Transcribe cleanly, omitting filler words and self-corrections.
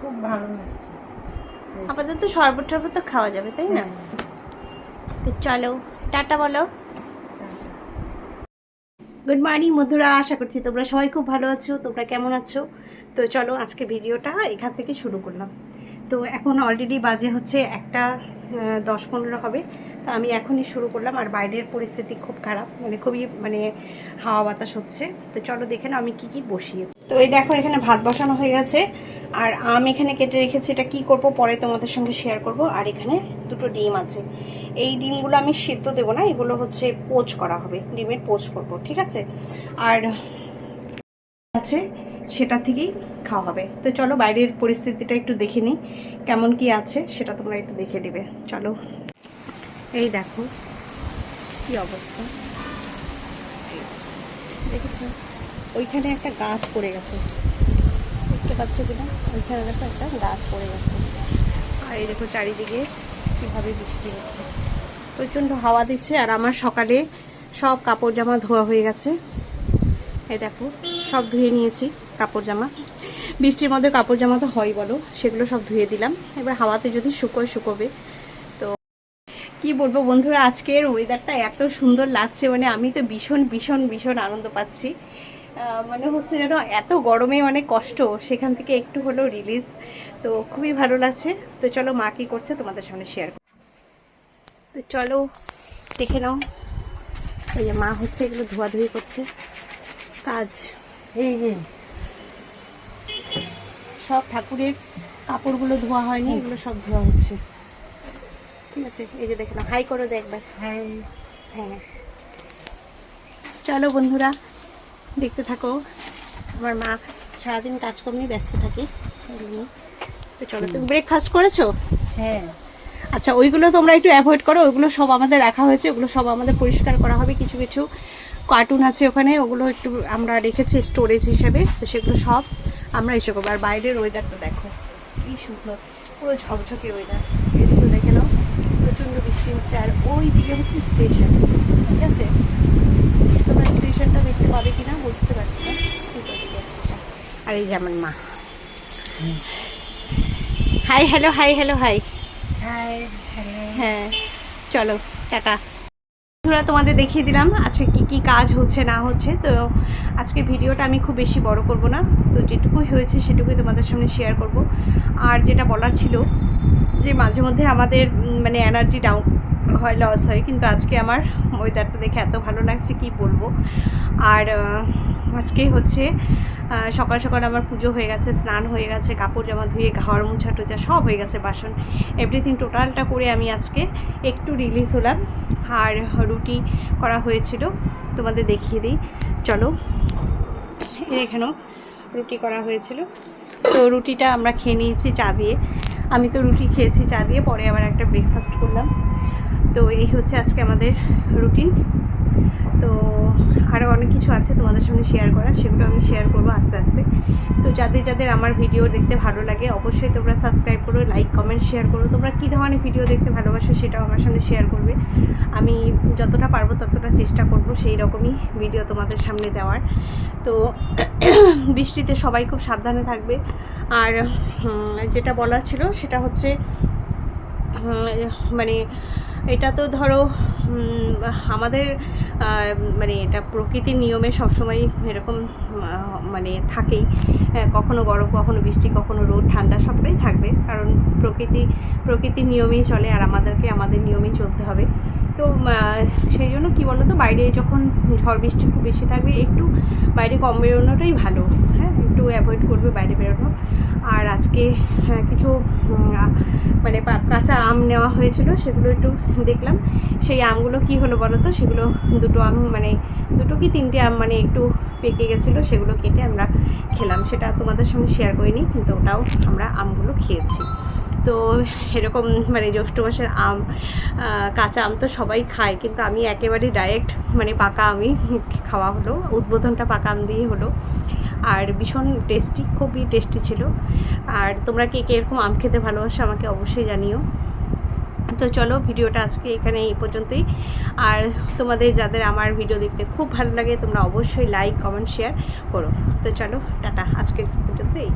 খুব ভালো লাগছে। আপাতত শরবত টরবত তো খাওয়া যাবে, তাই না? তো চলো টাটা বলো। গুড মর্নিং বন্ধুরা, আশা করছি তোমরা সবাই খুব ভালো আছো। তোমরা কেমন আছো? তো চলো আজকে ভিডিওটা এখান থেকে শুরু করলাম। তো এখন অলরেডি বাজে হচ্ছে 1:10-15 হবে। তো আমি এখনই শুরু করলাম, আর বাইরের পরিস্থিতি খুব খারাপ, খুবই হাওয়া বাতাস হচ্ছে। তো চলো দেখে না আমি কি বসিয়েছি। তো এই দেখো এখানে ভাত বসানো হয়ে গেছে, আর আম এখানে কেটে রেখেছি। এটা কি করব পরে তোমাদের সঙ্গে শেয়ার করব। আর এখানে দুটো ডিম আছে। এই ডিমগুলো আমি সিদ্ধ দেবো না, এগুলো হচ্ছে পোচ করা হবে, ডিমের পোচ করব, ঠিক আছে? আর আছে সেটা থেকেই খাওয়া হবে। তো চলো বাইরের পরিস্থিতিটা একটু দেখে নিই, কেমন কি আছে সেটা তোমরা একটু দেখে নেবে। চলো, এই দেখো কি অবস্থা, দেখেছো? ওইখানে একটা গাছ পড়ে গেছে, দেখতে পাচ্ছ কিনা? ওইখানে দেখো একটা গাছ পড়ে গেছে। আর এই দেখো চারিদিকে কীভাবে বৃষ্টি হচ্ছে, প্রচণ্ড হাওয়া দিচ্ছে। আর আমার সকালে সব কাপড় জামা ধোয়া হয়ে গেছে। এই দেখো সব ধুয়ে নিয়েছি কাপড় জামা। বৃষ্টির মধ্যে কাপড় জামা তো হয় বলো, সেগুলো সব ধুয়ে দিলাম। এবার হাওয়াতে যদি শুকোবে। তো কি বলবো বন্ধুরা, আজকের ওয়েদারটা এত সুন্দর লাগছে, আমি তো ভীষণ ভীষণ ভীষণ আনন্দ পাচ্ছি। মনে হচ্ছে যেন এত গরমে কষ্ট, সেখান থেকে একটু হলেও রিলিজ। তো খুবই ভালো লাগছে। তো চলো মা কী করছে তোমাদের সামনে শেয়ার করো। তো চলো দেখে নাও। ওই যে মা হচ্ছে এগুলো ধোয়াধুয়ি করছে, কাজ। এই যে সব ঠাকুরের কাপড়গুলো ধোয়া হয়নি, এগুলো সব ধোয়া হচ্ছে, ঠিক আছে? এই যে দেখে নাও, হাই করো দেখবার। হ্যাঁ, হ্যাঁ চলো বন্ধুরা দেখতে থাকো। আমার মা সারাদিন কাজকর্মে ব্যস্ত থাকে। তো চলো, তুমি ব্রেকফাস্ট করেছো? হ্যাঁ। আচ্ছা, ওইগুলো তোমরা একটু অ্যাভয়েড করো। ওইগুলো সব আমাদের রাখা হয়েছে, ওগুলো সব আমাদের পরিষ্কার করা হবে। কিছু কিছু কার্টুন আছে ওখানে, ওগুলো একটু আমরা রেখেছি স্টোরেজ হিসেবে। তো সেগুলো সব আমরা এসে করবো। আর বাইরের ওয়েদারটা দেখো কি সুন্দর, পুরো ঝকঝকে ওয়েদার। এদিকে দেখে নাও, প্রচণ্ড বৃষ্টি হচ্ছে। আর ওই দিকে হচ্ছে স্টেশন, ঠিক আছে? তোমরা স্টেশনটা দেখতে পাবে কিনা বুঝতে পারছি না। আর এই যে আমার মা, hi hello, hi hello, hi. হ্যাঁ চলো টাটা। বন্ধুরা তোমাদের দেখিয়ে দিলাম আজকে কি কাজ হচ্ছে না হচ্ছে। তো আজকে ভিডিওটা আমি খুব বেশি বড় করব না, তো যেটুকুই হয়েছে সেটুকুই তোমাদের সামনে শেয়ার করব। আর যেটা বলার ছিল যে মাঝে মধ্যে আমাদের এনার্জি ডাউন হয়, লস হয়, কিন্তু আজকে আমার ওয়েদারটা দেখে এত ভালো লাগছে কি বলবো। আর আজকে হচ্ছে সকাল সকাল আমার পুজো হয়ে গেছে, স্নান হয়ে গেছে, কাপড় জামা ধুয়ে ঘর মোছা টোছা সব হয়ে গেছে, বাসন এভরিথিং টোটালটা করে আমি আজকে একটু রিলিজ হলাম। আর রুটি করা হয়েছিল, তোমাদের দেখিয়ে দিই চলো। এখানেও রুটি করা হয়েছিল। তো রুটিটা আমরা খেয়ে নিয়েছি চা দিয়ে। আমি তো রুটি খেয়েছি চা দিয়ে, পরে আবার একটা ব্রেকফাস্ট করলাম। তো এই হচ্ছে আজকে আমাদের রুটিন। তো আরও অনেক কিছু আছে তোমাদের সঙ্গে শেয়ার করার, সেগুলো আমি শেয়ার করবো আস্তে আস্তে। তো যাদের আমার ভিডিও দেখতে ভালো লাগে অবশ্যই তোমরা সাবস্ক্রাইব করো, লাইক কমেন্ট শেয়ার করো। তোমরা কী ধরনের ভিডিও দেখতে ভালোবাসো সেটাও আমার সঙ্গে শেয়ার করবে। আমি যতটা পারবো ততটা চেষ্টা করব সেই রকমই ভিডিও তোমাদের সামনে দেওয়ার। তো বৃষ্টিতে সবাই খুব সাবধানে থাকবে। আর যেটা বলার ছিল সেটা হচ্ছে এটা তো ধরো আমাদের এটা প্রকৃতির নিয়মে সবসময় এরকম থাকেই। কখনো গরম, কখনো বৃষ্টি, কখনো রোদ, ঠান্ডা সবটাই থাকবে, কারণ প্রকৃতির নিয়মেই চলে। আর আমাদেরকে আমাদের নিয়মেই চলতে হবে। তো সেই জন্য কী বলো তো, বাইরে যখন ঝড় বৃষ্টি খুব বেশি থাকবে একটু বাইরে কম বেরোনোটাই ভালো। হ্যাঁ, একটু অ্যাভয়েড করবে বাইরে বেরোনো। আর আজকে কিছু কাঁচা আম নেওয়া হয়েছিল, সেগুলো একটু দেখলাম। সেই আমগুলো কি হলো বলো তো, সেগুলো দুটো আম দুটো কি তিনটে আম একটু পেকে গেছিলো, সেগুলো কেটে আমরা খেলাম। সেটা তোমাদের সঙ্গে শেয়ার করিনি, কিন্তু ওটাও আমরা আমগুলো খেয়েছি। তো এরকম জ্যৈষ্ঠ মাসের আম, কাঁচা আম তো সবাই খায়, কিন্তু আমি একেবারে ডাইরেক্ট পাকা আমই খাওয়া হলো। উদ্বোধনটা পাকা আম দিয়ে হলো। আর ভীষণ টেস্টি, খুবই টেস্টি ছিল। আর তোমরা কে এরকম আম খেতে ভালোবাসো আমাকে অবশ্যই জানিও। তো চলো ভিডিওটা আজকে এখানে এই পর্যন্তই। আর তোমাদের যাদের আমার ভিডিও দেখতে খুব ভালো লাগে তোমরা অবশ্যই লাইক কমেন্ট শেয়ার করো। তো চলো টাটা, আজকে পর্যন্ত এই।